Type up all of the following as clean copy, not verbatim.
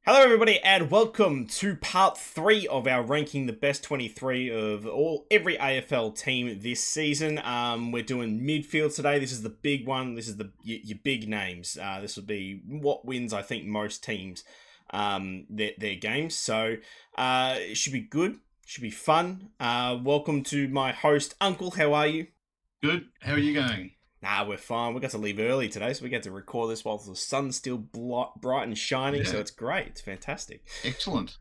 Hello everybody and welcome to part 3 of our ranking the best 23 of every AFL team this season. We're doing midfield today. This is the big one. This is your big names. This will be what wins, I think, most teams their games. So it should be good. Should be fun. Welcome to my host, Uncle. How are you? Good. How are you going? Nah, we're fine. We got to leave early today, so we get to record this while the sun's still bright and shining. Yeah. So it's great. It's fantastic. Excellent.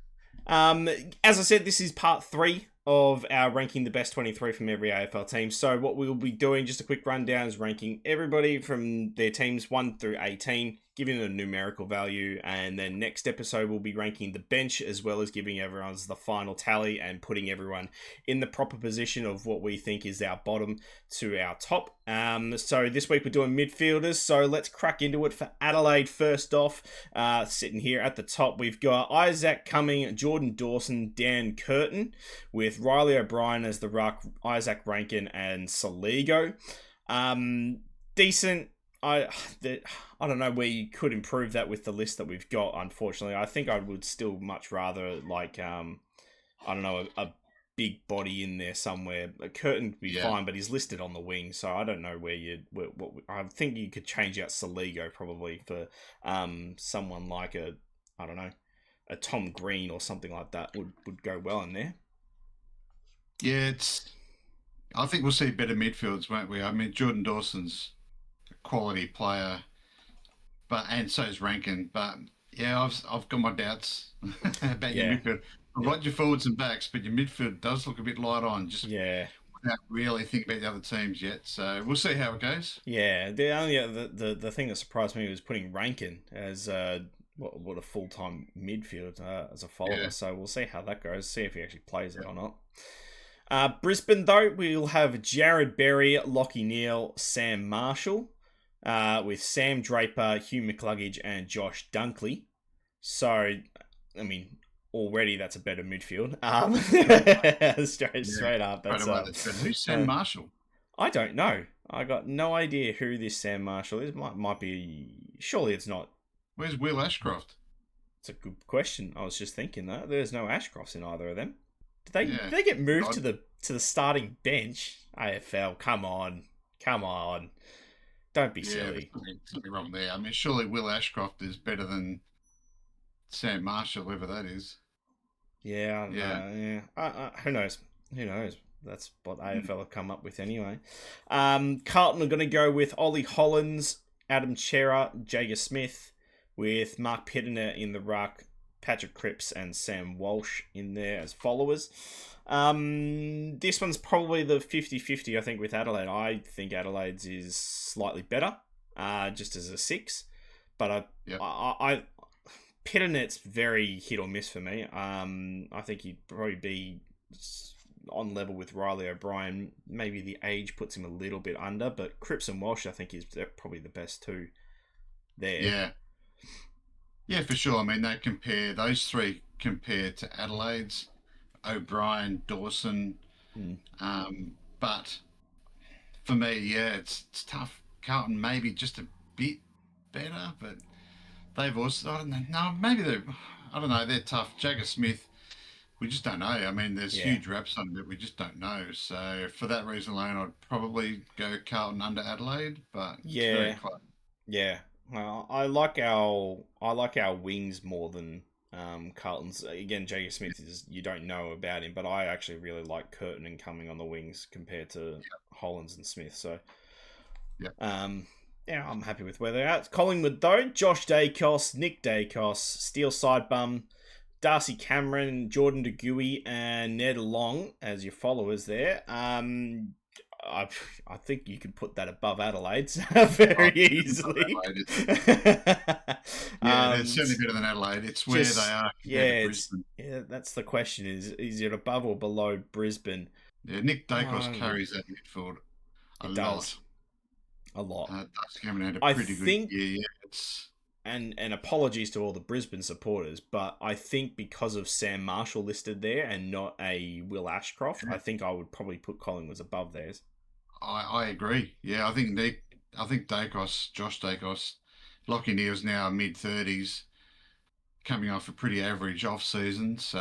As I said, this is part 3 of our ranking the best 23 from every AFL team. So what we'll be doing, just a quick rundown, is ranking everybody from their teams 1 through 18, giving it a numerical value, and then next episode we'll be ranking the bench as well as giving everyone's the final tally and putting everyone in the proper position of what we think is our bottom to our top. So this week we're doing midfielders, so let's crack into it. For Adelaide, first off, sitting here at the top, we've got Isaac Cumming, Jordan Dawson, Dan Curtin, with Riley O'Brien as the ruck, Isaac Rankin and Saligo. Decent. I don't know where you could improve that with the list that we've got, unfortunately. I think I would still much rather, like, I don't know, a big body in there somewhere. A Curtin would be fine, but he's listed on the wing, so I don't know I think you could change out Saligo probably for someone like a a Tom Green or something like that would go well in there. Yeah, I think we'll see better midfields, won't we? I mean, Jordan Dawson's a quality player, and so is Rankin. But yeah, I've got my doubts about your midfield. I've got your forwards and backs, but your midfield does look a bit light on. Without really thinking about the other teams yet. So we'll see how it goes. Yeah, the thing that surprised me was putting Rankin as what a full-time midfield as a follower. Yeah. So we'll see how that goes. See if he actually plays it or not. Brisbane, though, we'll have Jared Berry, Lockie Neal, Sam Marshall, with Sam Draper, Hugh McCluggage, and Josh Dunkley. So, I mean, already that's a better midfield. Straight up. Who's Sam Marshall? I don't know. I got no idea who this Sam Marshall is. Might be. Surely it's not. Where's Will Ashcroft? It's a good question. I was just thinking that there's no Ashcrofts in either of them. Did they get moved to the starting bench? AFL, come on. Don't be silly. There's something wrong there. I mean, surely Will Ashcroft is better than Sam Marshall, whoever that is. Yeah, who knows? That's what AFL have come up with anyway. Carlton are going to go with Ollie Hollins, Adam Chera, Jager Smith, with Mark Pittener in the ruck, Patrick Cripps and Sam Walsh in there as followers. This one's probably the 50-50, I think, with Adelaide. I think Adelaide's is slightly better, just as a 6. But Pittenet's very hit or miss for me. I think he'd probably be on level with Riley O'Brien.Maybe the age puts him a little bit under, but Cripps and Walsh, I think, is probably the best two there. Yeah, for sure. I mean, those three compare to Adelaide's, O'Brien, Dawson. But for me, it's tough. Carlton maybe just a bit better, but they've also, I don't know. No, maybe they're tough. Jagger Smith, we just don't know. I mean, there's huge raps on it, we just don't know. So for that reason alone, I'd probably go Carlton under Adelaide, but it's very close. Yeah. Well, I like our wings more than Carlton's. Again, Jagger Smith you don't know about him, but I actually really like Curtin and Cumming on the wings compared to Hollins and Smith. So, I'm happy with where they're at. Collingwood, though, Josh Dacos, Nick Dacos, Steele Sidebum, Darcy Cameron, Jordan De Goey, and Ned Long as your followers there. I think you could put that above Adelaide's very easily. It's certainly better than Adelaide. It's where they are. That's the question: is it above or below Brisbane? Yeah, Nick Dacos carries that midfield a lot. Darcy Cameron had a pretty good year. And apologies to all the Brisbane supporters, but I think because of Sam Marshall listed there and not a Will Ashcroft, I think I would probably put Collingwood above theirs. I agree. Yeah, I think Dacos, Josh Dacos, Lockie Neal's now mid-30s. coming off a pretty average off season, so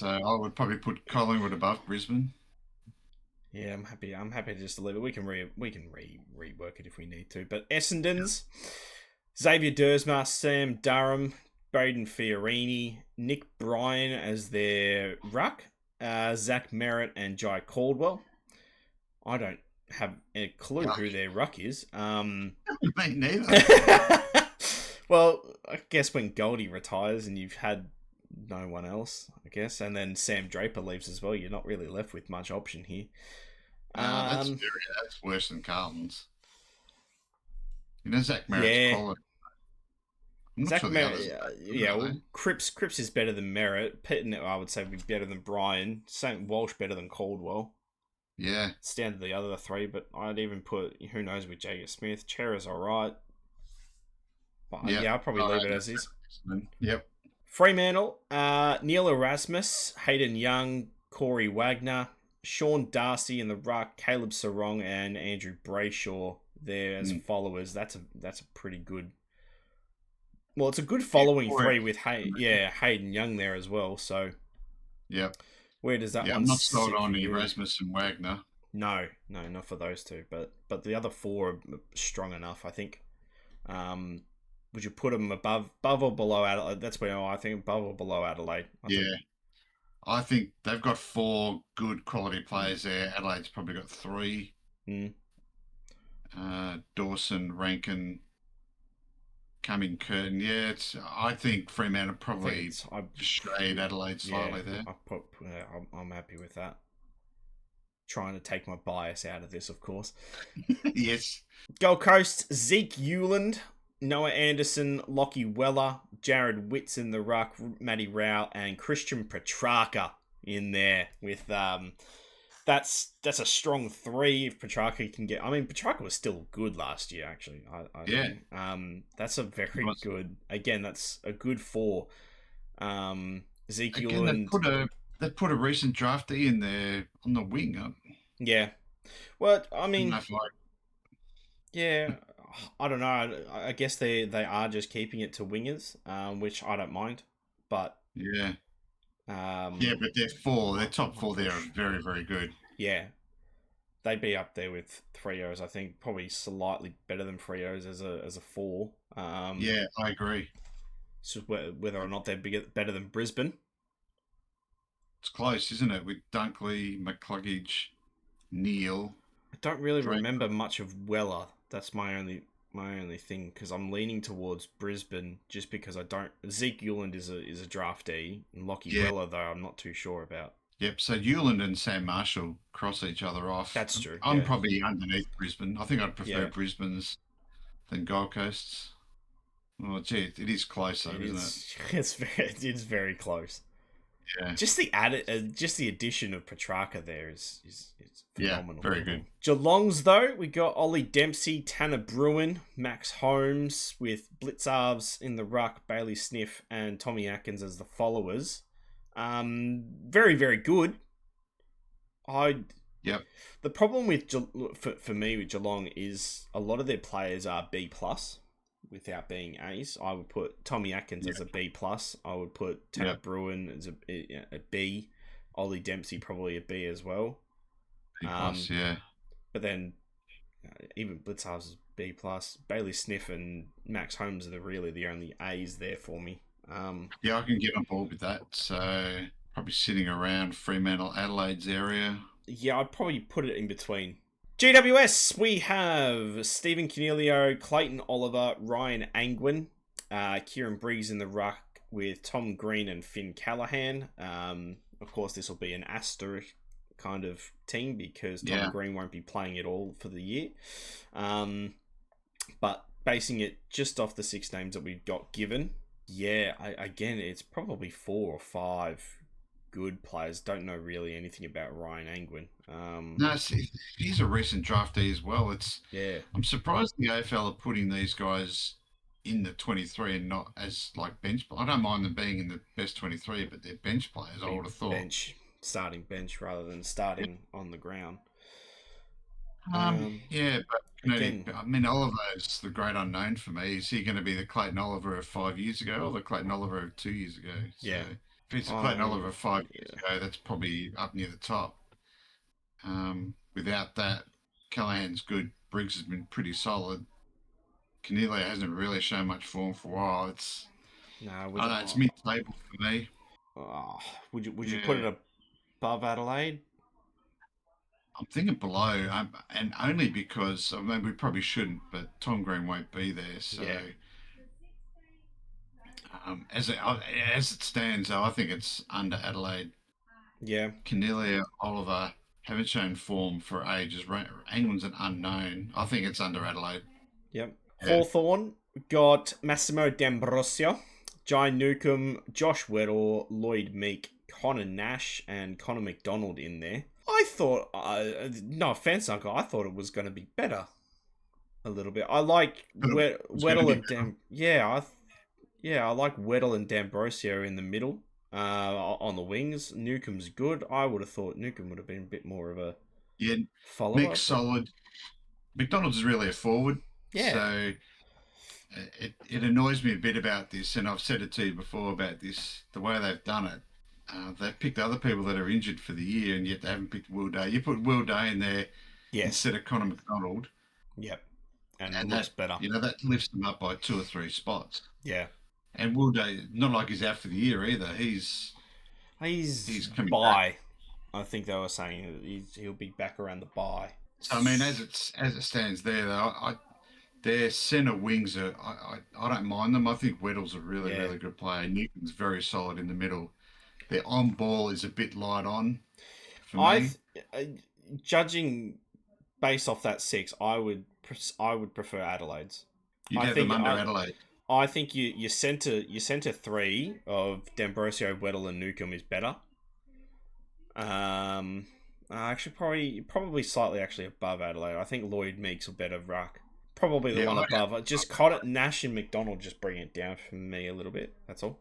I would probably put Collingwood above Brisbane. Yeah, I'm happy. I'm happy to just leave it. We can rework it if we need to. But Essendon's Xavier Dersma, Sam Durham, Braden Fiorini, Nick Bryan as their ruck, Zach Merritt and Jai Caldwell. I don't have a clue who their ruck is. Me neither. Well, I guess when Goldie retires and you've had no one else, I guess, and then Sam Draper leaves as well, you're not really left with much option here. That's worse than Carlton's. You know, Zach Merritt's quality. Zach sure Merritt, Cripps is better than Merritt. Pitton, I would say, would be better than Bryan. St. Walsh better than Caldwell. Yeah. It's down to the other three, but I'd even put, who knows, with Jagger Smith. Chera's alright. But yeah, I'll probably leave it as is. Yep. Fremantle, Neil Erasmus, Hayden Young, Corey Wagner, Sean Darcy in the ruck, Caleb Sarong and Andrew Brayshaw there as followers. That's a pretty good. Well, it's a good following three with Hayden Young there as well. So, yep. Where does that one? I'm not sold on Erasmus and Wagner. No, not for those two. But the other four are strong enough, I think. Would you put them above or below Adelaide? That's where I think above or below Adelaide. I think they've got 4 good quality players there. Adelaide's probably got 3. Dawson, Rankin, Cumming, Curtin. Yeah, I think Fremantle probably strayed Adelaide slightly there. I'm happy with that. Trying to take my bias out of this, of course. Yes. Gold Coast, Zeke Euland, Noah Anderson, Lockie Weller, Jared Witts in the ruck, Matty Rao, and Christian Petrarca in there with that's a strong 3 if Petrarca can get. I mean, Petrarca was still good last year, actually. I think. That's a very good. Again, that's a good 4. Zeke Euland. They put a recent draftee in there on the wing. Yeah. Well, I mean, yeah. I don't know. I guess they are just keeping it to wingers, which I don't mind. But yeah, but their top 4 there are very, very good. Yeah, they'd be up there with Freos. I think probably slightly better than Freos as a 4. Yeah, I agree. It's just whether or not they're better than Brisbane. It's close, isn't it? With Dunkley, McCluggage, Neil. I don't really remember much of Weller. That's my only thing, because I'm leaning towards Brisbane just because I don't. Zeke Euland is a draftee, and Lockie Weller though I'm not too sure about. Yep. So Euland and Sam Marshall cross each other off. That's true. I'm probably underneath Brisbane. I think I'd prefer Brisbane's than Gold Coast's. Well, gee, it is close though, isn't it? It's very close. Yeah. Just the addition of Petrarca there is phenomenal. Yeah, very good. Geelong's though, we got Ollie Dempsey, Tanner Bruin, Max Holmes with Blitzarves in the ruck, Bailey Sniff and Tommy Atkins as the followers. Very, very good. The problem with for me with Geelong is a lot of their players are B+. Without being A's, I would put Tommy Atkins as a B+. I would put Tanner Bruin as a B. Ollie Dempsey probably a B as well. B+, But then even Blitzarves is B+. Bailey Sniff and Max Holmes are really the only A's there for me. I can get on board with that. So probably sitting around Fremantle, Adelaide's area. Yeah, I'd probably put it in between. GWS, we have Stephen Canelio, Clayton Oliver, Ryan Angwin, Kieran Briggs in the ruck with Tom Green and Finn Callahan. Of course, this will be an asterisk kind of team because Tom Green won't be playing at all for the year. But basing it just off the 6 names that we've got given, again, it's probably 4 or 5 good players. Don't know really anything about Ryan Angwin. No, he's a recent draftee as well. I'm surprised the AFL are putting these guys in the 23 and not as like bench. I don't mind them being in the best 23, but they're bench players. I would have thought starting bench rather than starting on the ground. But again, I mean, Oliver's the great unknown for me. Is he going to be the Clayton Oliver of 5 years ago or the Clayton Oliver of 2 years ago? So yeah. if he's the Clayton Oliver I of 5 years yeah. ago, that's probably up near the top. Without that, Callahan's good. Briggs has been pretty solid. Cornelia hasn't really shown much form for a while. No, I with don't know, it's mid-table for me. oh, would you put Yeah, it above Adelaide? I'm thinking below, and only because I mean we probably shouldn't, but Tom Green won't be there. So Yeah, as it stands, though, I think it's under Adelaide. yeah, Cornelia, Oliver haven't shown form for ages. England's an unknown. I think it's under Adelaide. yep. Yeah, Hawthorn got Massimo D'Ambrosio, Jai Newcomb, Josh Weddle, Lloyd Meek, Connor Nash, and Connor McDonald in there. I thought, no offense, Uncle, I thought it was going to be better a little bit. I like it's going to Weddle be and I like Weddle and D'Ambrosio in the middle. On the wings, Newcomb's good. I would have thought Newcomb would have been a bit more of a yeah. follower, Meek's but solid. McDonald's is really a forward, yeah, so it annoys me a bit about this, and I've said it to you before about this. The way they've done it, they've picked other people that are injured for the year, and yet they haven't picked Will Day. You put Will Day in there yes, instead of Connor McDonald, yep, and and looks better. that lifts them up by 2 or 3 spots. Yeah, And Will Day, not like he's out for the year either. he's He's coming back. bye. I think they were saying he'll be back around the bye. So I mean, as it stands there, though, their centre wings are I don't mind them. I think Weddle's a really Yeah, really good player. Newton's very solid in the middle. Their on ball is a bit light on for I me. judging based off that six, I would prefer Adelaide's. You'd I have them think under Adelaide. I think your center three of D'Ambrosio, Weddle, and Newcomb is better. Actually, probably slightly actually above Adelaide. I think Lloyd Meeks a better ruck. Probably the Yeah, one above. Just Connor Nash and McDonald just bring it down for me a little bit. That's all.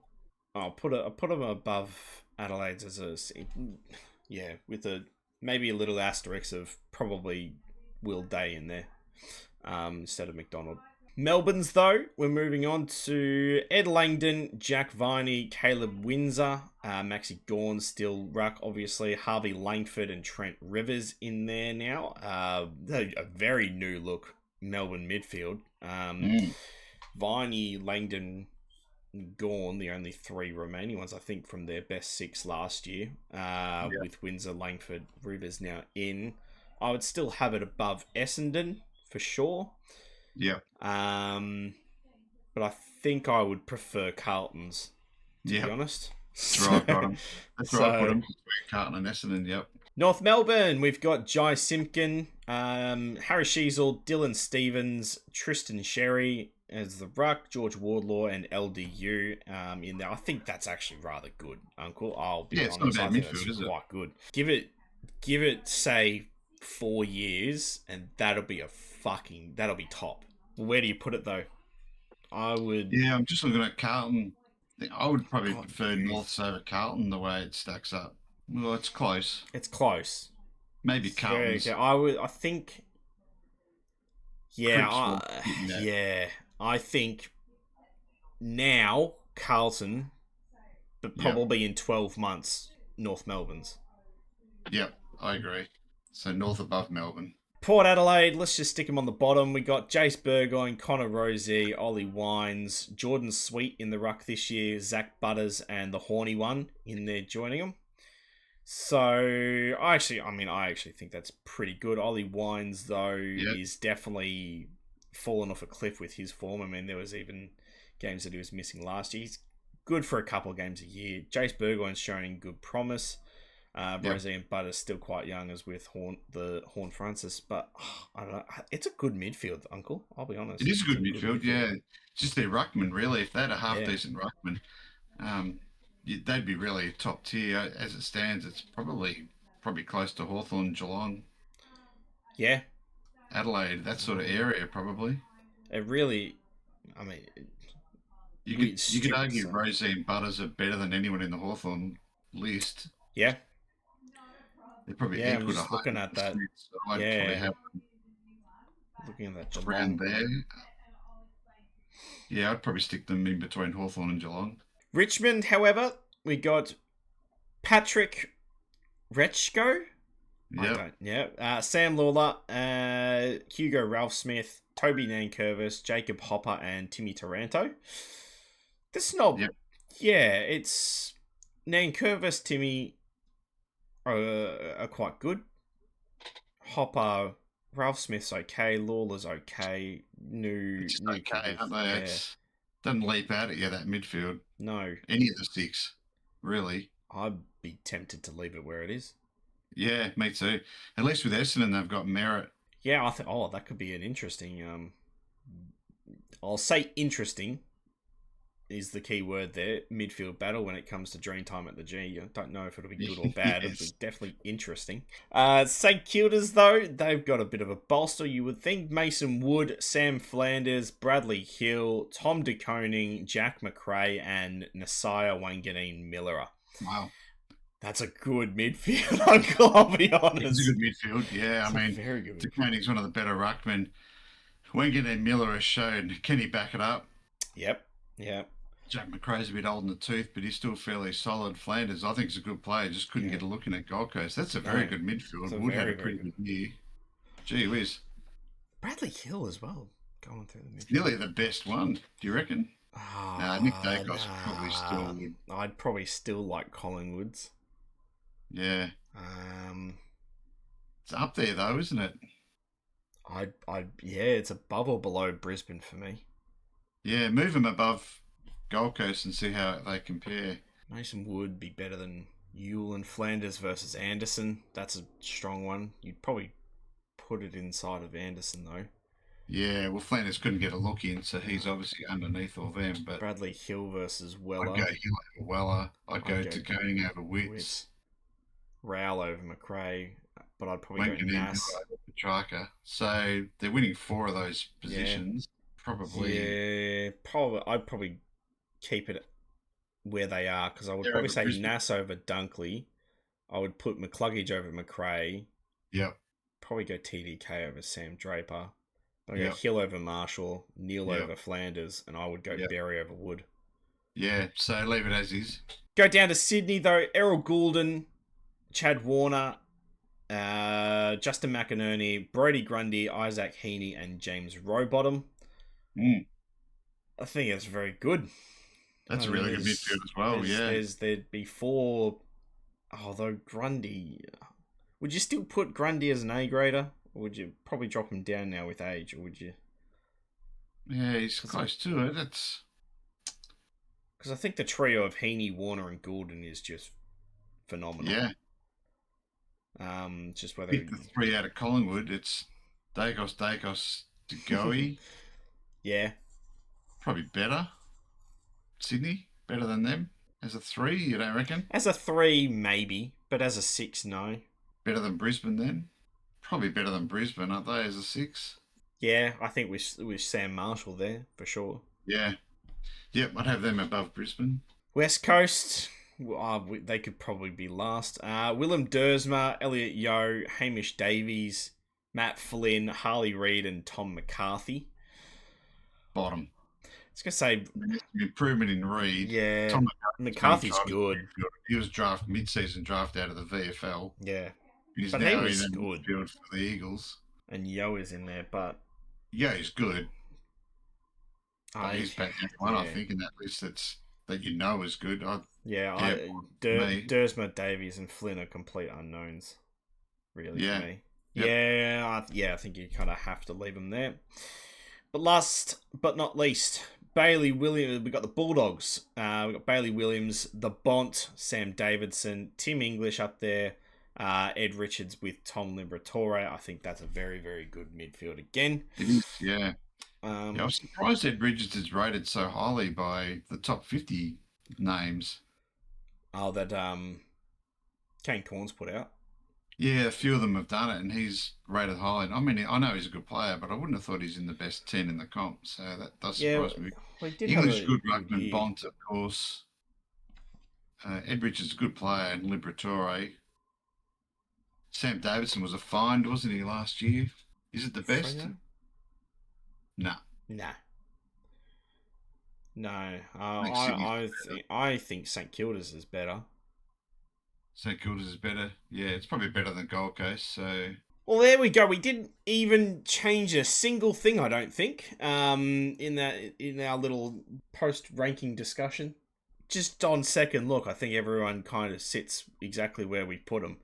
I'll put them above Adelaide's as a yeah, with a maybe a little asterisk of probably Will Day in there instead of McDonald. Melbourne's, though, we're moving on to Ed Langdon, Jack Viney, Caleb Windsor, Maxi Gorn still ruck, obviously, Harvey Langford and Trent Rivers in there now. A very new look Melbourne midfield. Mm, Viney, Langdon, Gorn, the only three remaining ones, I think, from their best six last year, yeah, with Windsor, Langford, Rivers now in. I would still have it above Essendon for sure. yeah, But I think I would prefer Carlton's, to be yeah. honest. That's where I've got them. That's where I put So them. Carlton and Essendon. Yep. North Melbourne, we've got Jai Simpkin, Harry Sheasel, Dylan Stevens, Tristan Sherry as the ruck, George Wardlaw, and LDU in there. I think that's actually rather good, Uncle. I'll be Yeah, it's not a honest. I bad think midfield, that's is it? quite good. Give it, say, 4 years, and that'll be top. Where do you put it though? I would. Yeah, I'm just looking at Carlton. I would probably God, prefer Norths over Carlton the way it stacks up. Well, it's close. it's close. Maybe It's very. Carlton's I would. I think. Yeah. Crips will hitting that. Yeah. I think now Carlton, but Yep, probably in 12 months North Melbourne's. yep, I agree. So North above Melbourne. Port Adelaide, let's just stick them on the bottom. We got Jace Burgoyne, Connor Rosie, Ollie Wines, Jordan Sweet in the ruck this year, Zach Butters, and the horny one in there joining them. So I actually think that's pretty good. Ollie Wines though Yep, is definitely fallen off a cliff with his form. I mean, there was even games that he was missing last year. He's good for a couple of games a year. Jace Burgoyne's showing good promise. yep. Rosie and Butter's still quite young as with Horn Francis, but I don't know. It's a good midfield, Uncle. I'll be honest. It is a It's good midfield. Yeah, it's just their ruckman really. If they had a half Yeah, decent ruckman, um, they'd be really top tier. As it stands, it's probably close to Hawthorn, Geelong, yeah. Adelaide, that sort of area. Probably It really. I mean, you it's could stupid. argue So. Rosie and Butters are better than anyone in the Hawthorn list. Yeah, They're probably yeah. I'm equal to just looking home. at that. So I'd probably Yeah, have Looking at that around Geelong. there. Yeah, I'd probably stick them in between Hawthorn and Geelong. Richmond, however, we got Patrick Rechko. I Yep. don't. Yeah. Sam Lawler, Hugo Ralph Smith, Toby Nankervis, Jacob Hopper, and Timmy Taranto. This not. Yep. Yeah, it's Nankervis, Timmy are quite good. Hopper, Ralph Smith's okay. Lawler's okay. New Okay, kickers, aren't they? yeah. It doesn't leap out at you, that midfield. No. Any of the six, really. I'd be tempted to leave it where it is. Yeah, me too. At least with Essendon, they've got merit. Yeah, I think. Oh, that could be an interesting. I'll say interesting is the key word there. Midfield battle when it comes to Dreamtime at the G. I don't know if it'll be good or bad. Yes. It'll be definitely interesting. St Kilda's though, they've got a bit of a bolster. You would think Mason Wood, Sam Flanders, Bradley Hill, Tom De Koning, Jack McRae, and Nasiah Wanganeen Miller. Wow. That's a good midfield, Uncle, I'll be honest. It's a good midfield, yeah. It's I mean, very good. De Koning's one of the better ruckmen. Wengen and Miller has shown. Can he back it up? Yep. Jack McRae's a bit old in the tooth, but he's still fairly solid. Flanders, I think, is a good player. Just couldn't get a look in at Gold Coast. That's a very good midfield. Wood had a pretty good year. Gee whiz. Bradley Hill as well, going through the midfield. Nearly the best one, do you reckon? Nick Dacos probably still. I'd probably still like Collingwood's. Yeah. It's up there though, isn't it? Yeah, it's above or below Brisbane for me. Yeah, move them above Gold Coast and see how they compare. Mason Wood be better than Ewell and Flanders versus Anderson. That's a strong one. You'd probably put it inside of Anderson though. Yeah, well, Flanders couldn't get a look in, so he's obviously underneath all them. But Bradley Hill versus Weller. I'd go Hill over Weller. I'd go to Koning over Witts. Rowell over McRae. But I'd probably go Nass. Petrarca. So they're winning 4 of those positions. Yeah. Probably. Yeah, probably. I'd probably keep it where they are because I would probably say Brisbane. Nass over Dunkley. I would put McCluggage over McRae. Yep. Probably go TDK over Sam Draper. I'd go Hill over Marshall, Neil over Flanders, and I would go Berry over Wood. Yeah, so leave it as is. Go down to Sydney though. Errol Goulden, Chad Warner, Justin McInerney, Brody Grundy, Isaac Heaney, and James Rowbottom. I think it's very good. That's a really good midfield as well, There'd be 4... Although Grundy... Would you still put Grundy as an A grader? Or would you probably drop him down now with age? Or would you... Yeah, he's close to it. It's... Because I think the trio of Heaney, Warner, and Goulden is just phenomenal. Yeah. Just whether... I think the 3 out of Collingwood, it's Dacos, DeGoey. Yeah. Probably better. Sydney, better than them. As a 3, you don't reckon? As a 3, maybe. But as a 6, no. Better than Brisbane, then? Probably better than Brisbane, aren't they, as a 6? Yeah, I think with Sam Marshall there, for sure. Yeah. Yep, I'd have them above Brisbane. West Coast, they could probably be last. Willem Dersma, Elliot Yeo, Hamish Davies, Matt Flynn, Harley Reid, and Tom McCarthy. Bottom. I was going to say... improvement in Reid. Yeah, Tom McCarthy's good. He was mid-season draft out of the VFL. Yeah. He's but now he was in the good. Midfield for the Eagles. And Yeo is in there, but... Yeah, he's good. He's back one, I think, in that list that you know is good. Dersma, Davies, and Flynn are complete unknowns, really, for me. Yep. I think you kind of have to leave them there. But last but not least, Bailey Williams. We got the Bulldogs. We got Bailey Williams, the Bont, Sam Davidson, Tim English up there, Ed Richards with Tom Liberatore. I think that's a very, very good midfield again. It is, yeah. I was surprised Ed Richards is rated so highly by the top 50 names. Oh, that Kane Corns put out. Yeah, a few of them have done it, and he's rated highly. I mean, I know he's a good player, but I wouldn't have thought he's in the best 10 in the comp, so that does surprise me. English, good ruckman, Bont, of course. Ed Richards, good player, and Liberatore. Sam Davidson was a find, wasn't he, last year? Is it the best? No, Nah. No, I think Sydney's I think St Kilda's is better. St Kilda's is better. Yeah, it's probably better than Gold Coast. So Well, there we go. We didn't even change a single thing, I don't think. In our little post ranking discussion, just on second look, I think everyone kind of sits exactly where we put them.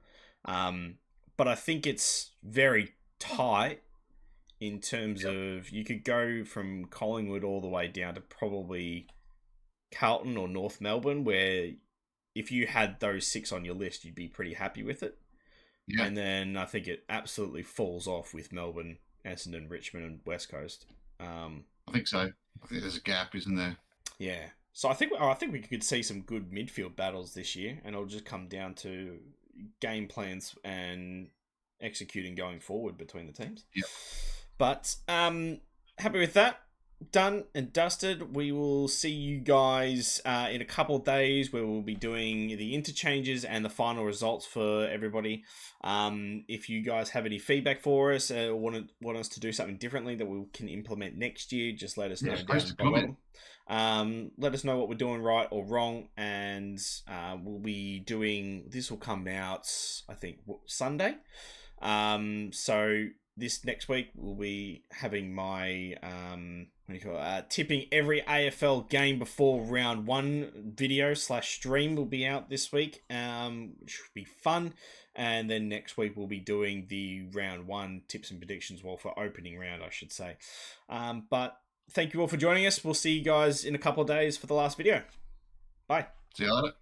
But I think it's very tight in terms of you could go from Collingwood all the way down to probably Carlton or North Melbourne, where if you had those 6 on your list, you'd be pretty happy with it. yeah, And then I think it absolutely falls off with Melbourne, Essendon, Richmond, and West Coast. I think so. I think there's a gap, isn't there? Yeah. So I think we could see some good midfield battles this year, and it'll just come down to game plans and executing going forward between the teams. Yeah. But happy with that. Done and dusted. We will see you guys in a couple of days where we'll be doing the interchanges and the final results for everybody. If you guys have any feedback for us or want us to do something differently that we can implement next year, just let us know down Post a below. comment. Let us know what we're doing right or wrong, and we'll be doing. This will come out, I think, Sunday. So this next week we'll be having my tipping every AFL game before round 1 video / stream will be out this week, which should be fun. And then next week we'll be doing the round 1 tips and predictions, well, for opening round, I should say. But thank you all for joining us. We'll see you guys in a couple of days for the last video. Bye. See you later.